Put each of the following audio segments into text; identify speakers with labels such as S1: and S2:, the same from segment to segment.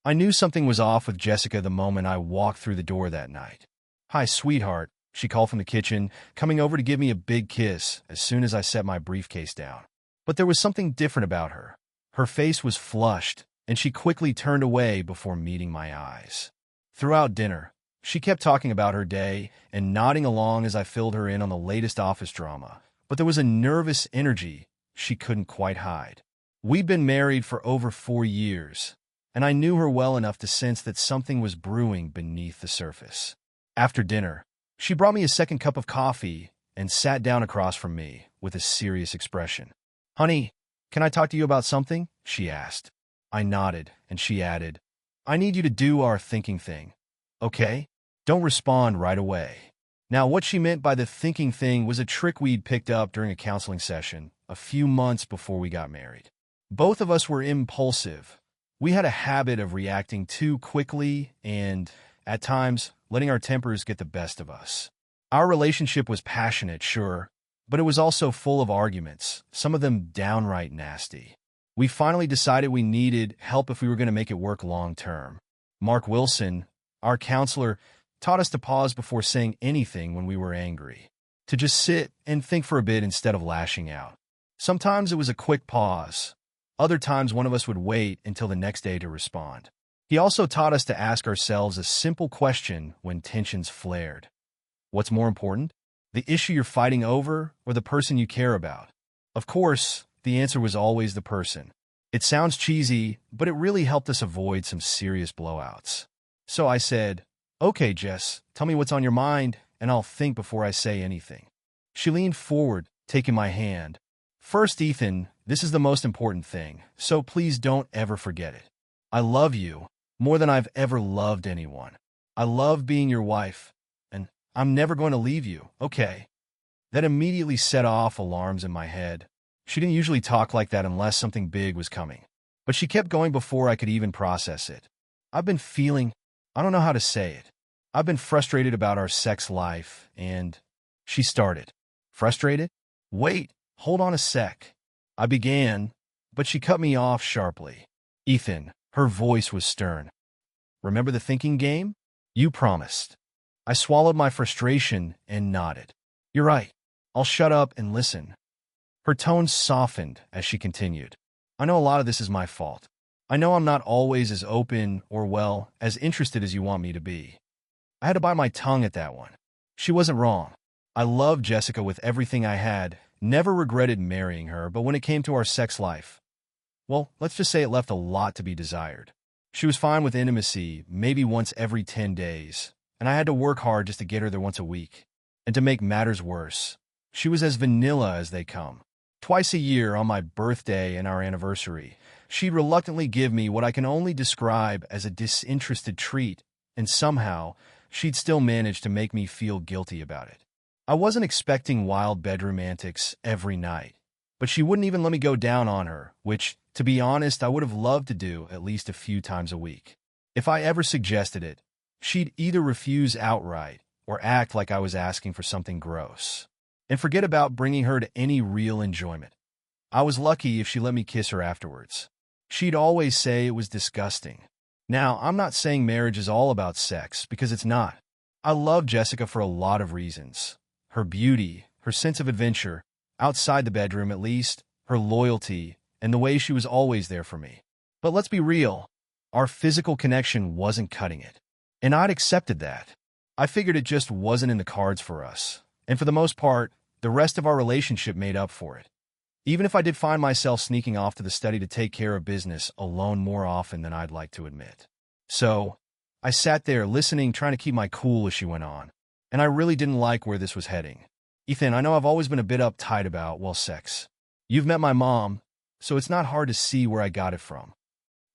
S1: I knew something was off with Jessica the moment I walked through the door that night. "Hi, sweetheart," she called from the kitchen, coming over to give me a big kiss as soon as I set my briefcase down. But there was something different about her. Her face was flushed, and she quickly turned away before meeting my eyes. Throughout dinner, she kept talking about her day and nodding along as I filled her in on the latest office drama, but there was a nervous energy she couldn't quite hide. We'd been married for over 4 years, and I knew her well enough to sense that something was brewing beneath the surface. After dinner, she brought me a second cup of coffee and sat down across from me with a serious expression. "Honey, can I talk to you about something?" she asked. I nodded, and she added, "I need you to do our thinking thing. Okay? Don't respond right away." Now, what she meant by the thinking thing was a trick we'd picked up during a counseling session a few months before we got married. Both of us were impulsive. We had a habit of reacting too quickly and, at times, letting our tempers get the best of us. Our relationship was passionate, sure, but it was also full of arguments, some of them downright nasty. We finally decided we needed help if we were going to make it work long term. Mark Wilson, our counselor, taught us to pause before saying anything when we were angry, to just sit and think for a bit instead of lashing out. Sometimes it was a quick pause. Other times one of us would wait until the next day to respond. He also taught us to ask ourselves a simple question when tensions flared. What's more important? The issue you're fighting over or the person you care about? Of course, the answer was always the person. It sounds cheesy, but it really helped us avoid some serious blowouts. So I said, "Okay, Jess, tell me what's on your mind, and I'll think before I say anything." She leaned forward, taking my hand. "First, Ethan, this is the most important thing, so please don't ever forget it. I love you more than I've ever loved anyone. I love being your wife, and I'm never going to leave you, okay?" That immediately set off alarms in my head. She didn't usually talk like that unless something big was coming, but she kept going before I could even process it. I don't know how to say it. I've been frustrated about our sex life, and she started. "Frustrated? Wait, hold on a sec." I began, but she cut me off sharply. "Ethan," her voice was stern. "Remember the thinking game? You promised." I swallowed my frustration and nodded. "You're right. I'll shut up and listen." Her tone softened as she continued. "I know a lot of this is my fault. I know I'm not always as open or, well, as interested as you want me to be. I had to bite my tongue at that one. She wasn't wrong. I loved Jessica with everything I had, never regretted marrying her, but when it came to our sex life, well, let's just say it left a lot to be desired. She was fine with intimacy, maybe once every 10 days, and I had to work hard just to get her there once a week. And to make matters worse, she was as vanilla as they come. Twice a year, on my birthday and our anniversary, she'd reluctantly give me what I can only describe as a disinterested treat, and somehow, she'd still manage to make me feel guilty about it. I wasn't expecting wild bedroom antics every night, but she wouldn't even let me go down on her, which, to be honest, I would have loved to do at least a few times a week. If I ever suggested it, she'd either refuse outright or act like I was asking for something gross, and forget about bringing her to any real enjoyment. I was lucky if she let me kiss her afterwards. She'd always say it was disgusting. Now, I'm not saying marriage is all about sex, because it's not. I love Jessica for a lot of reasons. Her beauty, her sense of adventure, outside the bedroom at least, her loyalty, and the way she was always there for me. But let's be real, our physical connection wasn't cutting it. And I'd accepted that. I figured it just wasn't in the cards for us. And for the most part, the rest of our relationship made up for it. Even if I did find myself sneaking off to the study to take care of business alone more often than I'd like to admit. So, I sat there listening, trying to keep my cool as she went on. And I really didn't like where this was heading. "Ethan, I know I've always been a bit uptight about, well, sex. You've met my mom, so it's not hard to see where I got it from."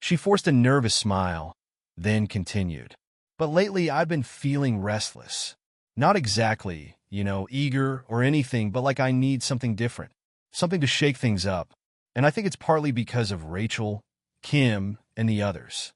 S1: She forced a nervous smile, then continued. "But lately I've been feeling restless. Not exactly, eager or anything, but like I need something different. Something to shake things up. And I think it's partly because of Rachel, Kim, and the others."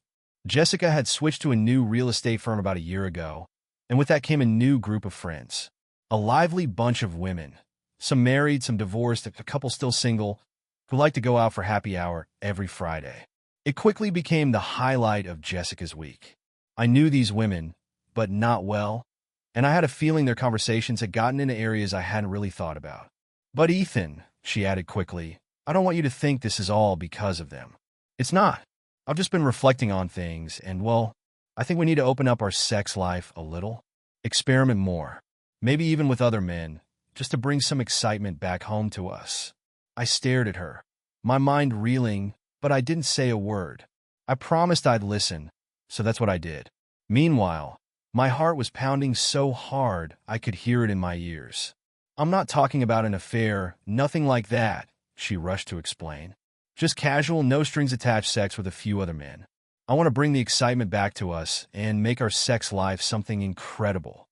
S1: Jessica had switched to a new real estate firm about a year ago, and with that came a new group of friends. A lively bunch of women, some married, some divorced, a couple still single, who like to go out for happy hour every Friday. It quickly became the highlight of Jessica's week. I knew these women, but not well, and I had a feeling their conversations had gotten into areas I hadn't really thought about. But Ethan, she added quickly, I don't want you to think this is all because of them. It's not. I've just been reflecting on things, and well, I think we need to open up our sex life a little. Experiment more. Maybe even with other men, just to bring some excitement back home to us. I stared at her, my mind reeling, but I didn't say a word. I promised I'd listen, so that's what I did. Meanwhile, my heart was pounding so hard I could hear it in my ears. I'm not talking about an affair, nothing like that, she rushed to explain. Just casual, no-strings-attached sex with a few other men. I want to bring the excitement back to us and make our sex life something incredible.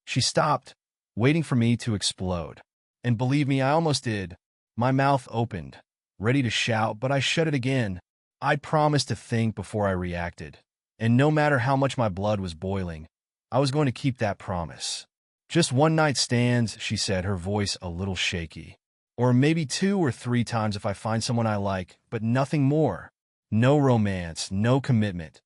S1: She stopped, waiting for me to explode. And believe me, I almost did. My mouth opened, ready to shout, but I shut it again. I promised to think before I reacted. And no matter how much my blood was boiling, I was going to keep that promise. Just one-night stands, she said, her voice a little shaky. Or maybe 2 or 3 times if I find someone I like, but nothing more. No romance, no commitment.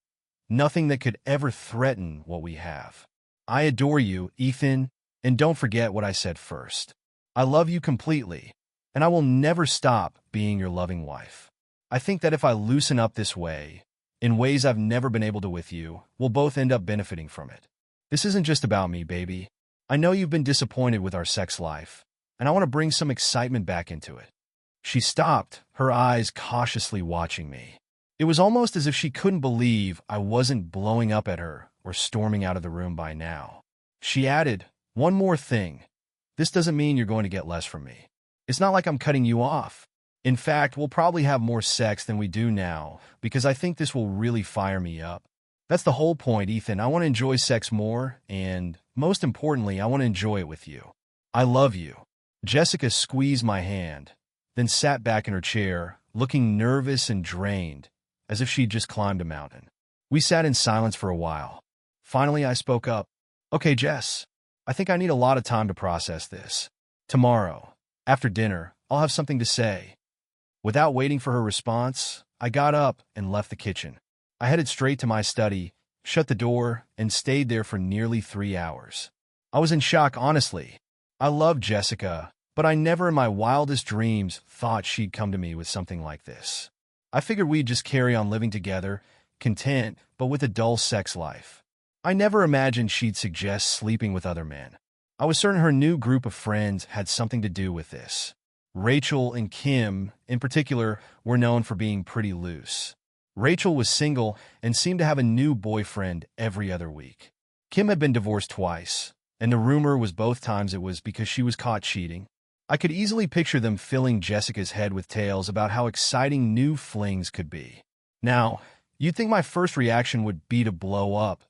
S1: Nothing that could ever threaten what we have. I adore you, Ethan, and don't forget what I said first. I love you completely, and I will never stop being your loving wife. I think that if I loosen up this way, in ways I've never been able to with you, we'll both end up benefiting from it. This isn't just about me, baby. I know you've been disappointed with our sex life, and I want to bring some excitement back into it. She stopped, her eyes cautiously watching me. It was almost as if she couldn't believe I wasn't blowing up at her or storming out of the room by now. She added, one more thing. This doesn't mean you're going to get less from me. It's not like I'm cutting you off. In fact, we'll probably have more sex than we do now because I think this will really fire me up. That's the whole point, Ethan. I want to enjoy sex more, and most importantly, I want to enjoy it with you. I love you. Jessica squeezed my hand, then sat back in her chair, looking nervous and drained, as if she'd just climbed a mountain. We sat in silence for a while. Finally, I spoke up. Okay, Jess, I think I need a lot of time to process this. Tomorrow, after dinner, I'll have something to say. Without waiting for her response, I got up and left the kitchen. I headed straight to my study, shut the door, and stayed there for nearly 3 hours. I was in shock, honestly. I loved Jessica, but I never in my wildest dreams thought she'd come to me with something like this. I figured we'd just carry on living together, content, but with a dull sex life. I never imagined she'd suggest sleeping with other men. I was certain her new group of friends had something to do with this. Rachel and Kim, in particular, were known for being pretty loose. Rachel was single and seemed to have a new boyfriend every other week. Kim had been divorced twice, and the rumor was both times it was because she was caught cheating. I could easily picture them filling Jessica's head with tales about how exciting new flings could be. Now, you'd think my first reaction would be to blow up,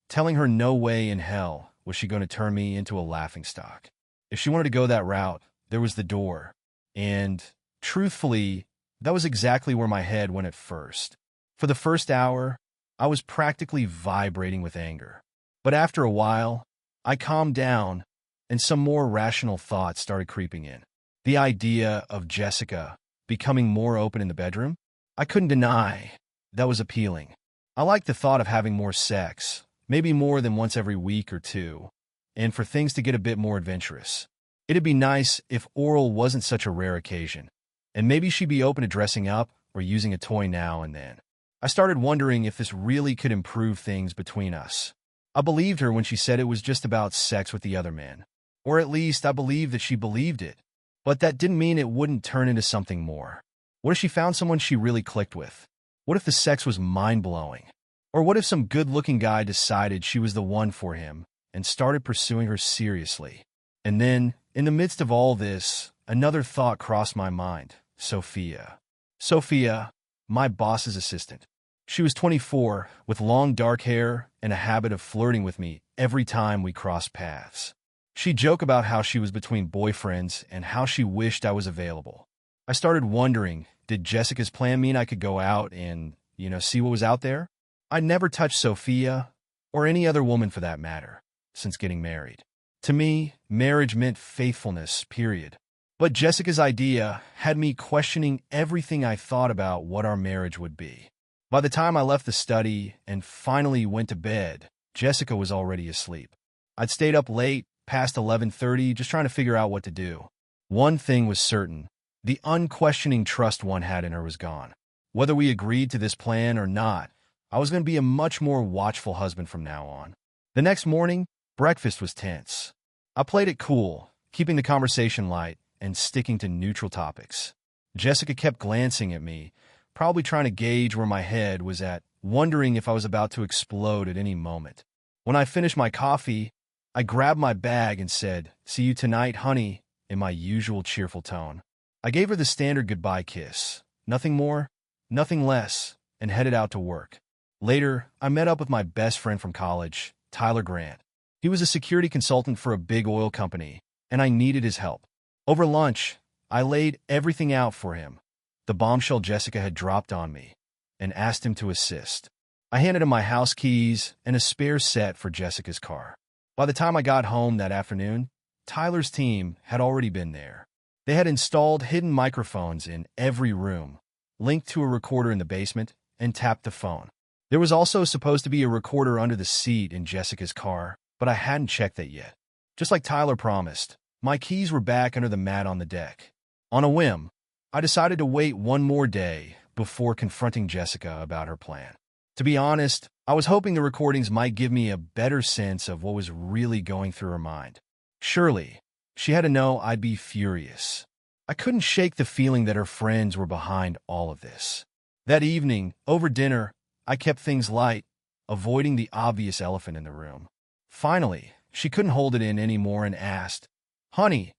S1: telling her no way in hell was she going to turn me into a laughingstock. If she wanted to go that route, there was the door. And, truthfully, that was exactly where my head went at first. For the first hour, I was practically vibrating with anger. But after a while, I calmed down, and some more rational thoughts started creeping in. The idea of Jessica becoming more open in the bedroom? I couldn't deny that was appealing. I liked the thought of having more sex, maybe more than once every week or two, and for things to get a bit more adventurous. It'd be nice if oral wasn't such a rare occasion, and maybe she'd be open to dressing up or using a toy now and then. I started wondering if this really could improve things between us. I believed her when she said it was just about sex with the other man. Or at least I believed that she believed it. But that didn't mean it wouldn't turn into something more. What if she found someone she really clicked with? What if the sex was mind-blowing? Or what if some good-looking guy decided she was the one for him and started pursuing her seriously? And then, in the midst of all this, another thought crossed my mind. Sophia. Sophia, my boss's assistant. She was 24, with long dark hair and a habit of flirting with me every time we crossed paths. She'd joke about how she was between boyfriends and how she wished I was available. I started wondering, did Jessica's plan mean I could go out and, see what was out there? I'd never touched Sophia, or any other woman for that matter, since getting married. To me, marriage meant faithfulness, period. But Jessica's idea had me questioning everything I thought about what our marriage would be. By the time I left the study and finally went to bed, Jessica was already asleep. I'd stayed up late, past 11:30, just trying to figure out what to do. One thing was certain. The unquestioning trust one had in her was gone. Whether we agreed to this plan or not, I was going to be a much more watchful husband from now on. The next morning, breakfast was tense. I played it cool, keeping the conversation light and sticking to neutral topics. Jessica kept glancing at me, probably trying to gauge where my head was at, wondering if I was about to explode at any moment. When I finished my coffee, I grabbed my bag and said, "See you tonight, honey," in my usual cheerful tone. I gave her the standard goodbye kiss. Nothing more, nothing less, and headed out to work. Later, I met up with my best friend from college, Tyler Grant. He was a security consultant for a big oil company, and I needed his help. Over lunch, I laid everything out for him, the bombshell Jessica had dropped on me, and asked him to assist. I handed him my house keys and a spare set for Jessica's car. By the time I got home that afternoon, Tyler's team had already been there. They had installed hidden microphones in every room, linked to a recorder in the basement, and tapped the phone. There was also supposed to be a recorder under the seat in Jessica's car, but I hadn't checked that yet. Just like Tyler promised, my keys were back under the mat on the deck. On a whim, I decided to wait one more day before confronting Jessica about her plan. To be honest, I was hoping the recordings might give me a better sense of what was really going through her mind. Surely, she had to know I'd be furious. I couldn't shake the feeling that her friends were behind all of this. That evening, over dinner, I kept things light, avoiding the obvious elephant in the room. Finally, she couldn't hold it in anymore and asked, "Honey,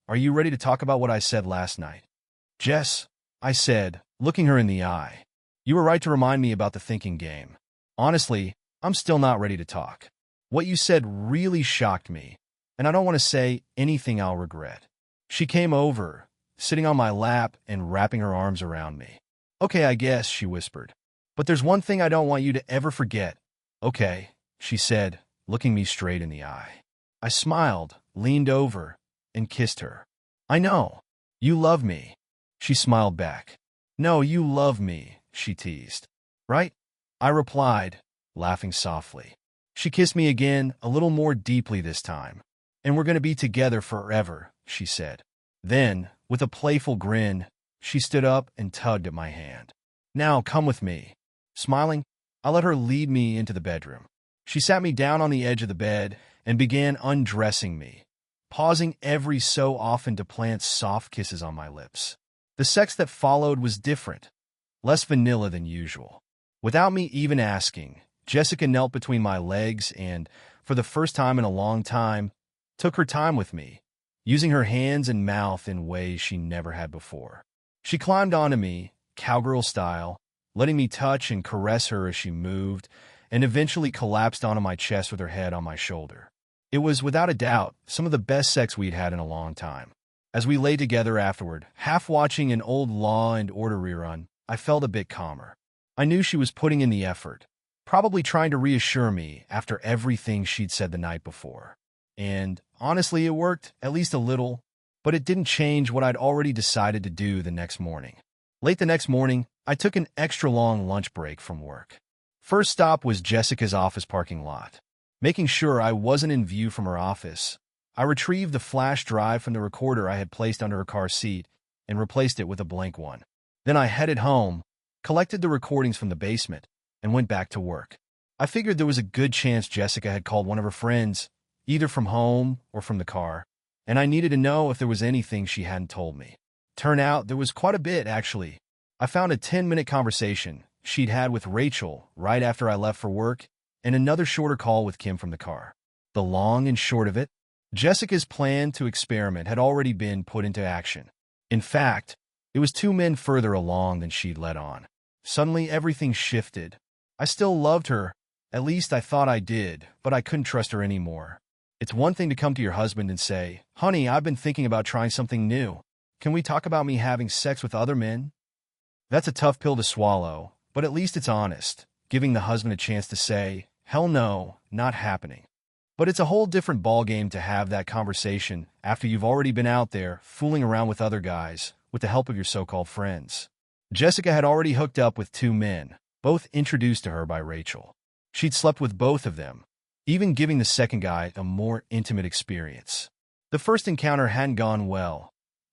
S1: are you ready to talk about what I said last night?" "Jess," I said, looking her in the eye, "you were right to remind me about the thinking game. Honestly, I'm still not ready to talk. What you said really shocked me, and I don't want to say anything I'll regret." She came over, sitting on my lap and wrapping her arms around me. "Okay, I guess," she whispered. "But there's one thing I don't want you to ever forget." "Okay," she said, looking me straight in the eye. I smiled, leaned over, and kissed her. "I know. You love me." She smiled back. "No, you love me," she teased. "Right?" I replied, laughing softly. She kissed me again, a little more deeply this time. "And we're going to be together forever," she said. Then, with a playful grin, she stood up and tugged at my hand. "Now, come with me." Smiling, I let her lead me into the bedroom. She sat me down on the edge of the bed and began undressing me, pausing every so often to plant soft kisses on my lips. The sex that followed was different, less vanilla than usual. Without me even asking, Jessica knelt between my legs and, for the first time in a long time, took her time with me, using her hands and mouth in ways she never had before. She climbed onto me, cowgirl style, letting me touch and caress her as she moved, and eventually collapsed onto my chest with her head on my shoulder. It was, without a doubt, some of the best sex we'd had in a long time. As we lay together afterward, half watching an old Law and Order rerun, I felt a bit calmer. I knew she was putting in the effort, probably trying to reassure me after everything she'd said the night before. And, honestly, it worked, at least a little, but it didn't change what I'd already decided to do the next morning. Late the next morning, I took an extra-long lunch break from work. First stop was Jessica's office parking lot. Making sure I wasn't in view from her office, I retrieved the flash drive from the recorder I had placed under her car seat and replaced it with a blank one. Then I headed home, collected the recordings from the basement, and went back to work. I figured there was a good chance Jessica had called one of her friends, either from home or from the car, and I needed to know if there was anything she hadn't told me. Turned out there was quite a bit, actually. I found a 10-minute conversation she'd had with Rachel right after I left for work, and another shorter call with Kim from the car. The long and short of it, Jessica's plan to experiment had already been put into action. In fact, it was 2 men further along than she'd let on. Suddenly, everything shifted. I still loved her, at least I thought I did, but I couldn't trust her anymore. It's one thing to come to your husband and say, "Honey, I've been thinking about trying something new. Can we talk about me having sex with other men?" That's a tough pill to swallow, but at least it's honest, giving the husband a chance to say, "Hell no, not happening." But it's a whole different ballgame to have that conversation after you've already been out there fooling around with other guys with the help of your so-called friends. Jessica had already hooked up with 2 men, both introduced to her by Rachel. She'd slept with both of them, even giving the second guy a more intimate experience. The first encounter hadn't gone well.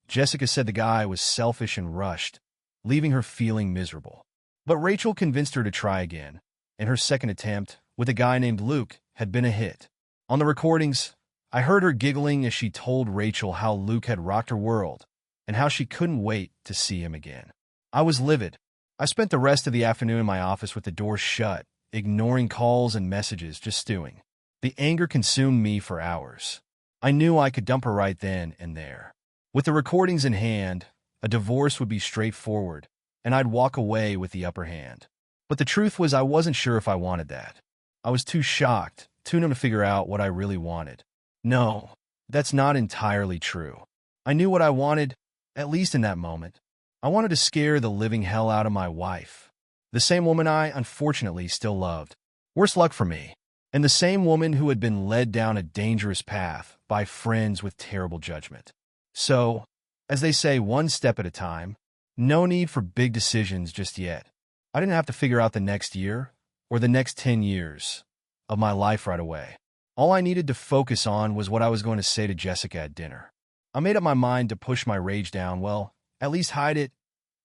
S1: Jessica said the guy was selfish and rushed, leaving her feeling miserable. But Rachel convinced her to try again, and her second attempt, with a guy named Luke, had been a hit. On the recordings, I heard her giggling as she told Rachel how Luke had rocked her world, and how she couldn't wait to see him again. I was livid. I spent the rest of the afternoon in my office with the door shut, ignoring calls and messages, just stewing. The anger consumed me for hours. I knew I could dump her right then and there. With the recordings in hand, a divorce would be straightforward, and I'd walk away with the upper hand. But the truth was I wasn't sure if I wanted that. I was too shocked, too numb to figure out what I really wanted. No, that's not entirely true. I knew what I wanted, at least in that moment. I wanted to scare the living hell out of my wife. The same woman I, unfortunately, still loved. Worse luck for me. And the same woman who had been led down a dangerous path by friends with terrible judgment. So, as they say, one step at a time, no need for big decisions just yet. I didn't have to figure out the next year, or the next 10 years, of my life right away. All I needed to focus on was what I was going to say to Jessica at dinner. I made up my mind to push my rage down, well, at least hide it,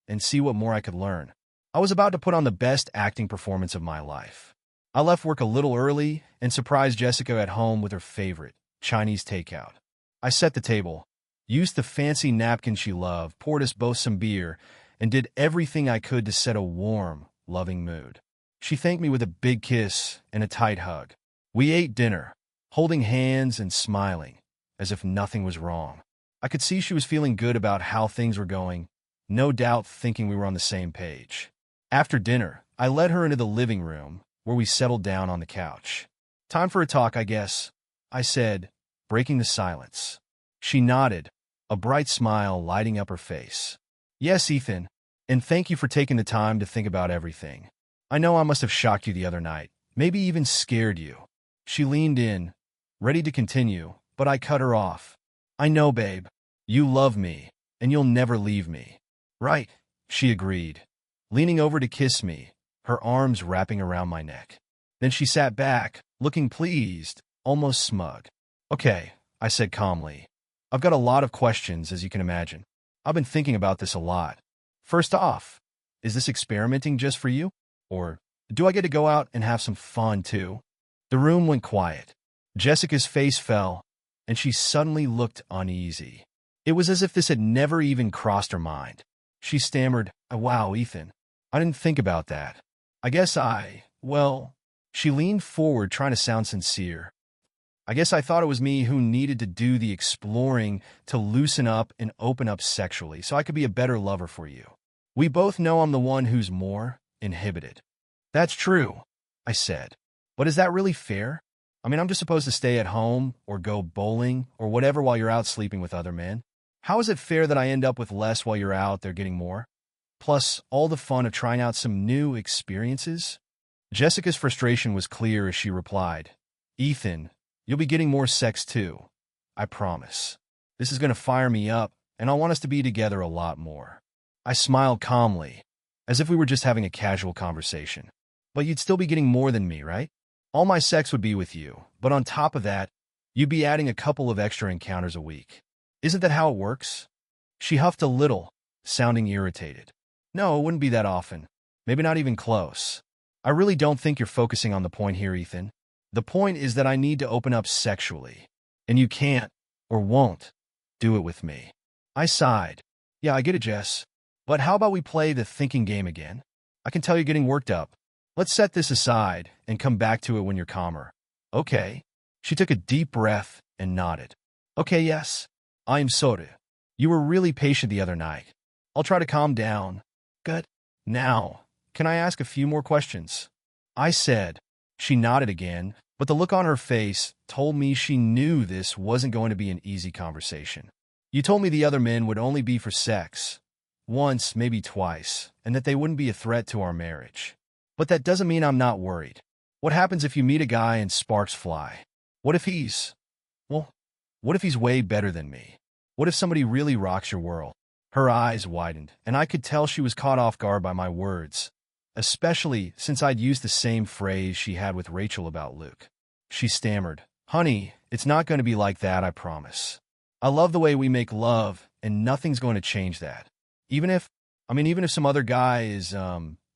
S1: and see what more I could learn. I was about to put on the best acting performance of my life. I left work a little early and surprised Jessica at home with her favorite, Chinese takeout. I set the table, used the fancy napkin she loved, poured us both some beer, and did everything I could to set a warm, loving mood. She thanked me with a big kiss and a tight hug. We ate dinner, holding hands and smiling, as if nothing was wrong. I could see she was feeling good about how things were going, no doubt thinking we were on the same page. After dinner, I led her into the living room, where we settled down on the couch. "Time for a talk, I guess," I said, breaking the silence. She nodded, a bright smile lighting up her face. "Yes, Ethan, and thank you for taking the time to think about everything. I know I must have shocked you the other night, maybe even scared you." She leaned in, ready to continue, but I cut her off. "I know, babe. You love me, and you'll never leave me." "Right," she agreed, leaning over to kiss me, her arms wrapping around my neck. Then she sat back, looking pleased, almost smug. "Okay," I said calmly. "I've got a lot of questions, as you can imagine. I've been thinking about this a lot. First off, is this experimenting just for you? Or do I get to go out and have some fun too?" The room went quiet. Jessica's face fell, and she suddenly looked uneasy. It was as if this had never even crossed her mind. She stammered, "Wow, Ethan, I didn't think about that. I guess well," she leaned forward trying to sound sincere. "I guess I thought it was me who needed to do the exploring to loosen up and open up sexually so I could be a better lover for you. We both know I'm the one who's more inhibited." "That's true," I said. "But is that really fair? I mean, I'm just supposed to stay at home or go bowling or whatever while you're out sleeping with other men. How is it fair that I end up with less while you're out there getting more? Plus, all the fun of trying out some new experiences?" Jessica's frustration was clear as she replied, "Ethan, you'll be getting more sex too. I promise. This is going to fire me up, and I want us to be together a lot more." I smiled calmly, as if we were just having a casual conversation. "But you'd still be getting more than me, right? All my sex would be with you, but on top of that, you'd be adding a couple of extra encounters a week. Isn't that how it works?" She huffed a little, sounding irritated. "No, it wouldn't be that often. Maybe not even close. I really don't think you're focusing on the point here, Ethan. The point is that I need to open up sexually, and you can't, or won't, do it with me." I sighed. "Yeah, I get it, Jess. But how about we play the thinking game again? I can tell you're getting worked up. Let's set this aside and come back to it when you're calmer." "Okay." She took a deep breath and nodded. "Okay, yes. I'm sorry. You were really patient the other night. I'll try to calm down." "Good. Now, can I ask a few more questions?" I said. She nodded again, but the look on her face told me she knew this wasn't going to be an easy conversation. "You told me the other men would only be for sex. Once, maybe twice, and that they wouldn't be a threat to our marriage. But that doesn't mean I'm not worried. What happens if you meet a guy and sparks fly? What if he's way better than me? What if somebody really rocks your world?" Her eyes widened, and I could tell she was caught off guard by my words. especially since I'd used the same phrase she had with Rachel about Luke. She stammered, "Honey, it's not going to be like that, I promise. I love the way we make love, and nothing's going to change that. Even if some other guy is,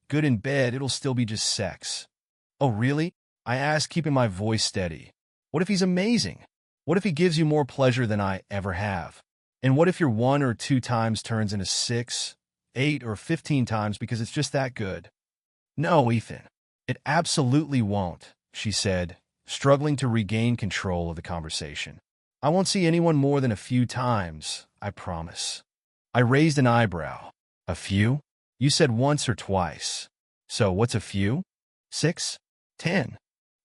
S1: good in bed, it'll still be just sex." "Oh, really?" I asked, keeping my voice steady. "What if he's amazing? What if he gives you more pleasure than I ever have? And what if your 1 or 2 times turns into 6, 8, or 15 times because it's just that good?" "No, Ethan, it absolutely won't," she said, struggling to regain control of the conversation. "I won't see anyone more than a few times, I promise." I raised an eyebrow. "A few? You said once or twice. So what's a few? 6? 10?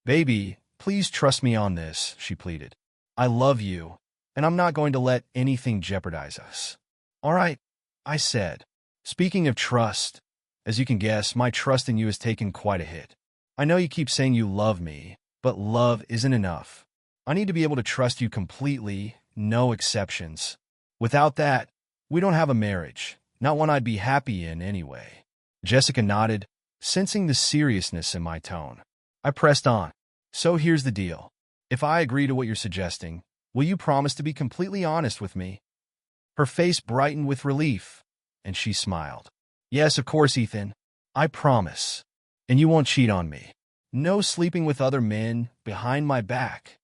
S1: Baby, please trust me on this," she pleaded. "I love you, and I'm not going to let anything jeopardize us." "All right," I said. "Speaking of trust, as you can guess, my trust in you has taken quite a hit. I know you keep saying you love me, but love isn't enough. I need to be able to trust you completely, no exceptions. Without that, we don't have a marriage, not one I'd be happy in anyway." Jessica nodded, sensing the seriousness in my tone. I pressed on. "So here's the deal. If I agree to what you're suggesting, will you promise to be completely honest with me?" Her face brightened with relief, and she smiled. "Yes, of course, Ethan. I promise. And you won't cheat on me. No sleeping with other men behind my back."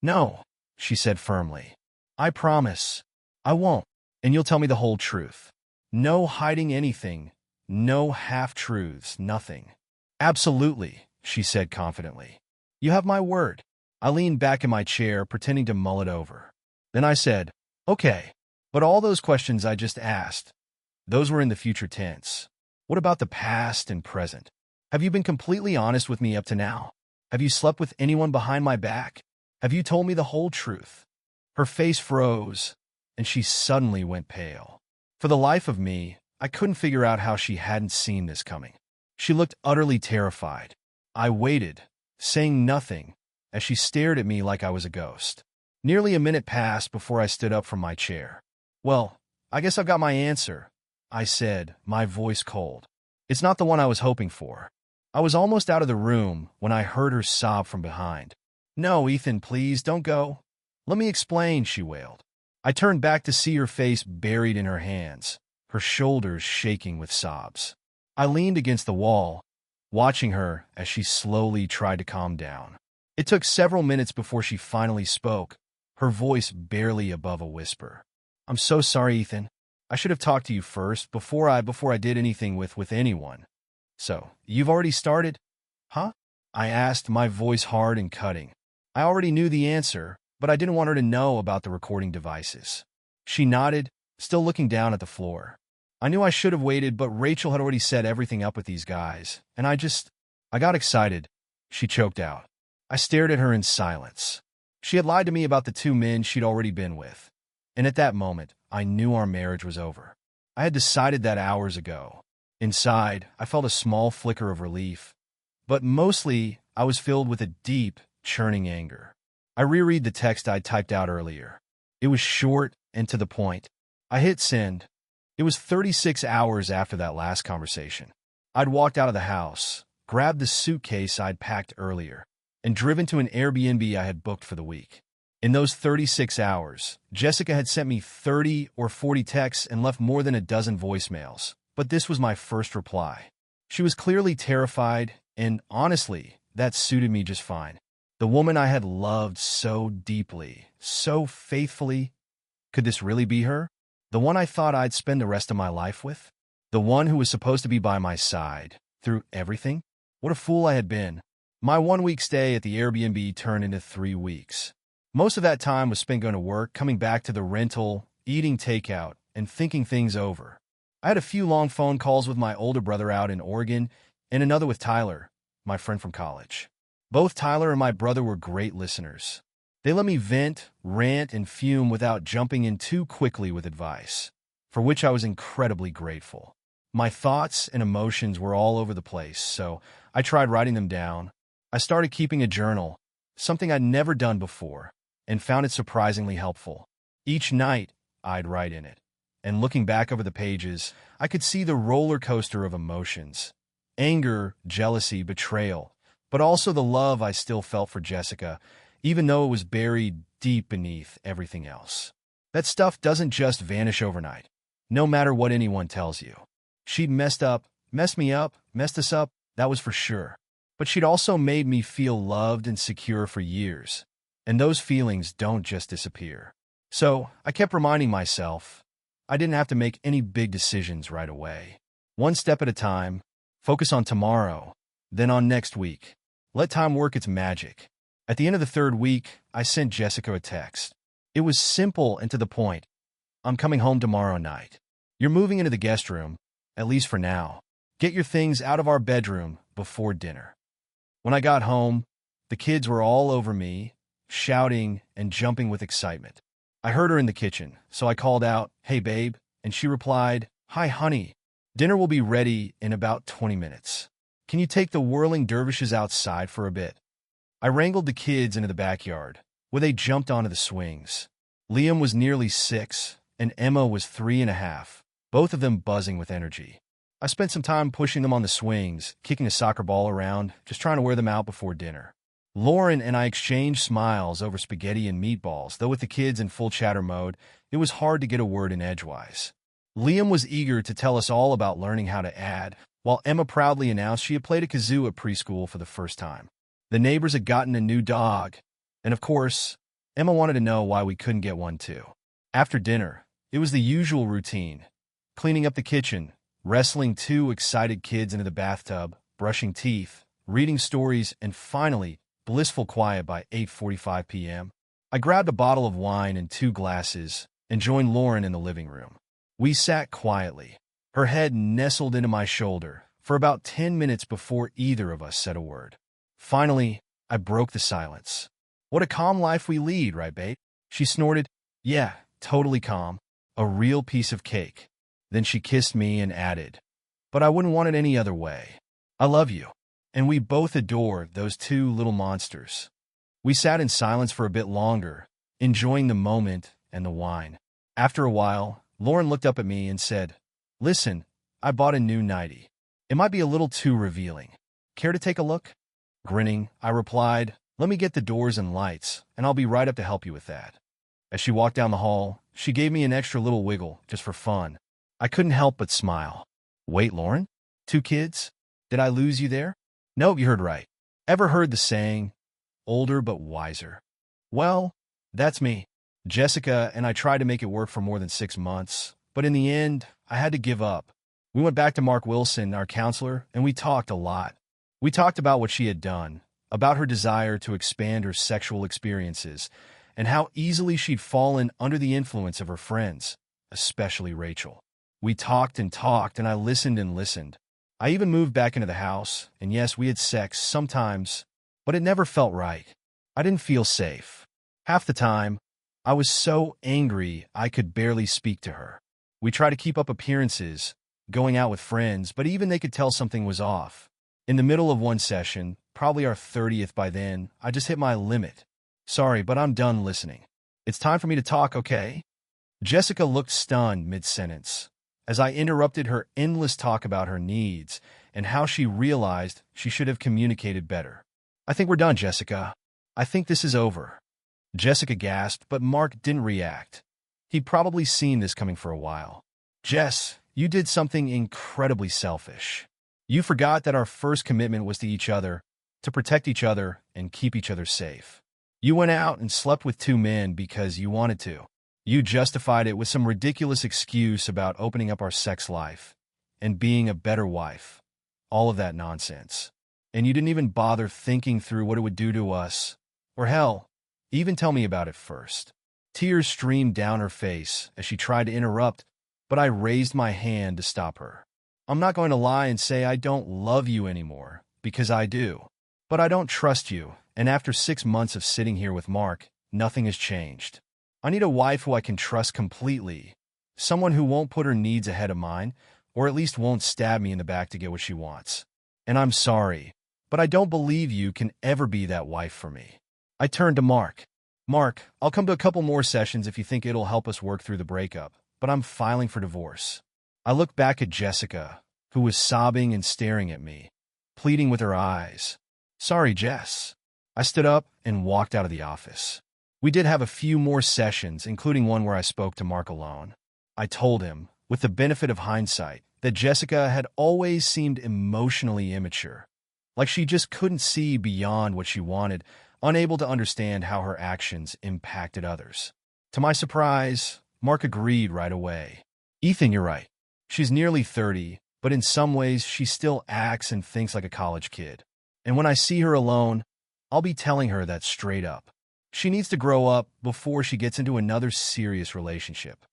S1: "No," she said firmly. "I promise. I won't. And you'll tell me the whole truth. No hiding anything. No half-truths, nothing." "Absolutely," she said confidently. "You have my word." I leaned back in my chair, pretending to mull it over. Then I said, "Okay, but all those questions I just asked, those were in the future tense. What about the past and present? Have you been completely honest with me up to now? Have you slept with anyone behind my back? Have you told me the whole truth?" Her face froze, and she suddenly went pale. For the life of me, I couldn't figure out how she hadn't seen this coming. She looked utterly terrified. I waited, saying nothing, as she stared at me like I was a ghost. Nearly a minute passed before I stood up from my chair. "Well, I guess I've got my answer," I said, my voice cold. "It's not the one I was hoping for." I was almost out of the room when I heard her sob from behind. "No, Ethan, please, don't go. Let me explain," she wailed. I turned back to see her face buried in her hands, her shoulders shaking with sobs. I leaned against the wall, watching her as she slowly tried to calm down. It took several minutes before she finally spoke, her voice barely above a whisper. "I'm so sorry, Ethan. I should have talked to you first, before I did anything with anyone." "So, you've already started?" "Huh?" I asked, my voice hard and cutting. I already knew the answer, but I didn't want her to know about the recording devices. She nodded, still looking down at the floor. "I knew I should have waited, but Rachel had already set everything up with these guys, and I got excited," she choked out. I stared at her in silence. She had lied to me about the 2 men she'd already been with, and at that moment, I knew our marriage was over. I had decided that hours ago. Inside, I felt a small flicker of relief, but mostly I was filled with a deep, churning anger. I reread the text I'd typed out earlier. It was short and to the point. I hit send. It was 36 hours after that last conversation. I'd walked out of the house, grabbed the suitcase I'd packed earlier, and driven to an Airbnb I had booked for the week. In those 36 hours, Jessica had sent me 30 or 40 texts and left more than a dozen voicemails, but this was my first reply. She was clearly terrified, and honestly, that suited me just fine. The woman I had loved so deeply, so faithfully. Could this really be her? The one I thought I'd spend the rest of my life with? The one who was supposed to be by my side through everything? What a fool I had been. My 1-week stay at the Airbnb turned into 3 weeks. Most of that time was spent going to work, coming back to the rental, eating takeout, and thinking things over. I had a few long phone calls with my older brother out in Oregon, and another with Tyler, my friend from college. Both Tyler and my brother were great listeners. They let me vent, rant, and fume without jumping in too quickly with advice, for which I was incredibly grateful. My thoughts and emotions were all over the place, so I tried writing them down. I started keeping a journal, something I'd never done before, and found it surprisingly helpful. Each night, I'd write in it, and looking back over the pages, I could see the roller coaster of emotions. anger, jealousy, betrayal, but also the love I still felt for Jessica, even though it was buried deep beneath everything else. That stuff doesn't just vanish overnight, no matter what anyone tells you. She'd messed me up, messed us up, that was for sure. But she'd also made me feel loved and secure for years, and those feelings don't just disappear. So I kept reminding myself I didn't have to make any big decisions right away. One step at a time, focus on tomorrow, then on next week. Let time work its magic. At the end of the third week, I sent Jessica a text. It was simple and to the point. I'm coming home tomorrow night. You're moving into the guest room, at least for now. Get your things out of our bedroom before dinner. When I got home, the kids were all over me, shouting and jumping with excitement. I heard her in the kitchen, so I called out, "Hey, babe," and she replied, "Hi, honey. Dinner will be ready in about 20 minutes. Can you take the whirling dervishes outside for a bit?" I wrangled the kids into the backyard, where they jumped onto the swings. Liam was nearly 6, and Emma was 3.5, both of them buzzing with energy. I spent some time pushing them on the swings, kicking a soccer ball around, just trying to wear them out before dinner. Lauren and I exchanged smiles over spaghetti and meatballs, though with the kids in full chatter mode, it was hard to get a word in edgewise. Liam was eager to tell us all about learning how to add, while Emma proudly announced she had played a kazoo at preschool for the first time. The neighbors had gotten a new dog, and of course, Emma wanted to know why we couldn't get one too. After dinner, it was the usual routine: cleaning up the kitchen, wrestling 2 excited kids into the bathtub, brushing teeth, reading stories, and finally, blissful quiet by 8:45 p.m. I grabbed a bottle of wine and 2 glasses and joined Lauren in the living room. We sat quietly, her head nestled into my shoulder, for about 10 minutes before either of us said a word. Finally, I broke the silence. "What a calm life we lead, right, babe?" She snorted. "Yeah, totally calm. A real piece of cake." Then she kissed me and added, "But I wouldn't want it any other way. I love you." And we both adore those 2 little monsters. We sat in silence for a bit longer, enjoying the moment and the wine. After a while, Lauren looked up at me and said, "Listen, I bought a new nightie. It might be a little too revealing. Care to take a look?" Grinning, I replied, "Let me get the doors and lights, and I'll be right up to help you with that." As she walked down the hall, she gave me an extra little wiggle, just for fun. I couldn't help but smile. "Wait, Lauren? 2 kids? Did I lose you there?" "Nope, you heard right. Ever heard the saying, older but wiser?" Well, that's me. Jessica and I tried to make it work for more than 6 months, but in the end, I had to give up. We went back to Mark Wilson, our counselor, and we talked a lot. We talked about what she had done, about her desire to expand her sexual experiences, and how easily she'd fallen under the influence of her friends, especially Rachel. We talked, and I listened and listened. I even moved back into the house, and yes, we had sex sometimes, but it never felt right. I didn't feel safe. Half the time, I was so angry I could barely speak to her. We tried to keep up appearances, going out with friends, but even they could tell something was off. In the middle of one session, probably our 30th by then, I just hit my limit. "Sorry, but I'm done listening. It's time for me to talk, okay?" Jessica looked stunned mid-sentence, as I interrupted her endless talk about her needs and how she realized she should have communicated better. "I think we're done, Jessica. I think this is over." Jessica gasped, but Mark didn't react. He'd probably seen this coming for a while. "Jess, you did something incredibly selfish. You forgot that our first commitment was to each other, to protect each other and keep each other safe. You went out and slept with 2 men because you wanted to. You justified it with some ridiculous excuse about opening up our sex life and being a better wife. All of that nonsense. And you didn't even bother thinking through what it would do to us. Or hell, even tell me about it first." Tears streamed down her face as she tried to interrupt, but I raised my hand to stop her. "I'm not going to lie and say I don't love you anymore, because I do. But I don't trust you, and after 6 months of sitting here with Mark, nothing has changed. I need a wife who I can trust completely, someone who won't put her needs ahead of mine, or at least won't stab me in the back to get what she wants. And I'm sorry, but I don't believe you can ever be that wife for me." I turned to Mark. "Mark, I'll come to a couple more sessions if you think it'll help us work through the breakup, but I'm filing for divorce." I looked back at Jessica, who was sobbing and staring at me, pleading with her eyes. "Sorry, Jess." I stood up and walked out of the office. We did have a few more sessions, including one where I spoke to Mark alone. I told him, with the benefit of hindsight, that Jessica had always seemed emotionally immature, like she just couldn't see beyond what she wanted, unable to understand how her actions impacted others. To my surprise, Mark agreed right away. "Ethan, you're right. She's nearly 30, but in some ways she still acts and thinks like a college kid. And when I see her alone, I'll be telling her that straight up. She needs to grow up before she gets into another serious relationship."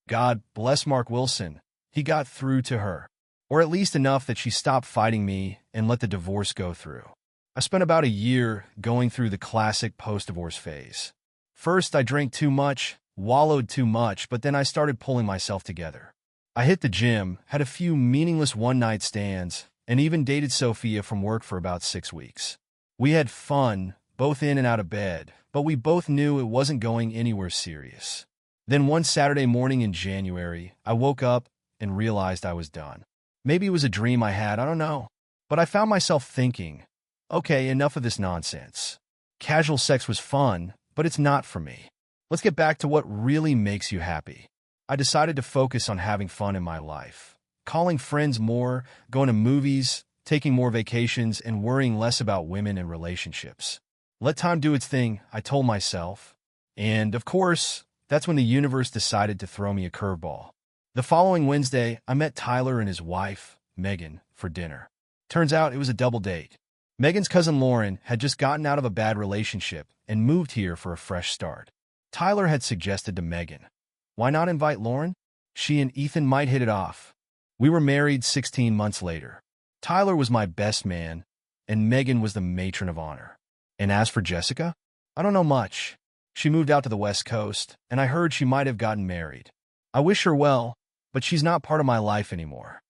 S1: God bless Mark Wilson. He got through to her, or at least enough that she stopped fighting me and let the divorce go through. I spent about a year going through the classic post-divorce phase. First, I drank too much, wallowed too much, but then I started pulling myself together. I hit the gym, had a few meaningless one-night stands, and even dated Sophia from work for about 6 weeks. We had fun, both in and out of bed, but we both knew it wasn't going anywhere serious. Then one Saturday morning in January, I woke up and realized I was done. Maybe it was a dream I had, I don't know. But I found myself thinking, okay, enough of this nonsense. Casual sex was fun, but it's not for me. Let's get back to what really makes you happy. I decided to focus on having fun in my life, calling friends more, going to movies, taking more vacations, and worrying less about women and relationships. Let time do its thing, I told myself. And, of course, that's when the universe decided to throw me a curveball. The following Wednesday, I met Tyler and his wife, Megan, for dinner. Turns out it was a double date. Megan's cousin Lauren had just gotten out of a bad relationship and moved here for a fresh start. Tyler had suggested to Megan, why not invite Lauren? She and Ethan might hit it off. We were married 16 months later. Tyler was my best man, and Megan was the matron of honor. And as for Jessica, I don't know much. She moved out to the West Coast, and I heard she might have gotten married. I wish her well, but she's not part of my life anymore.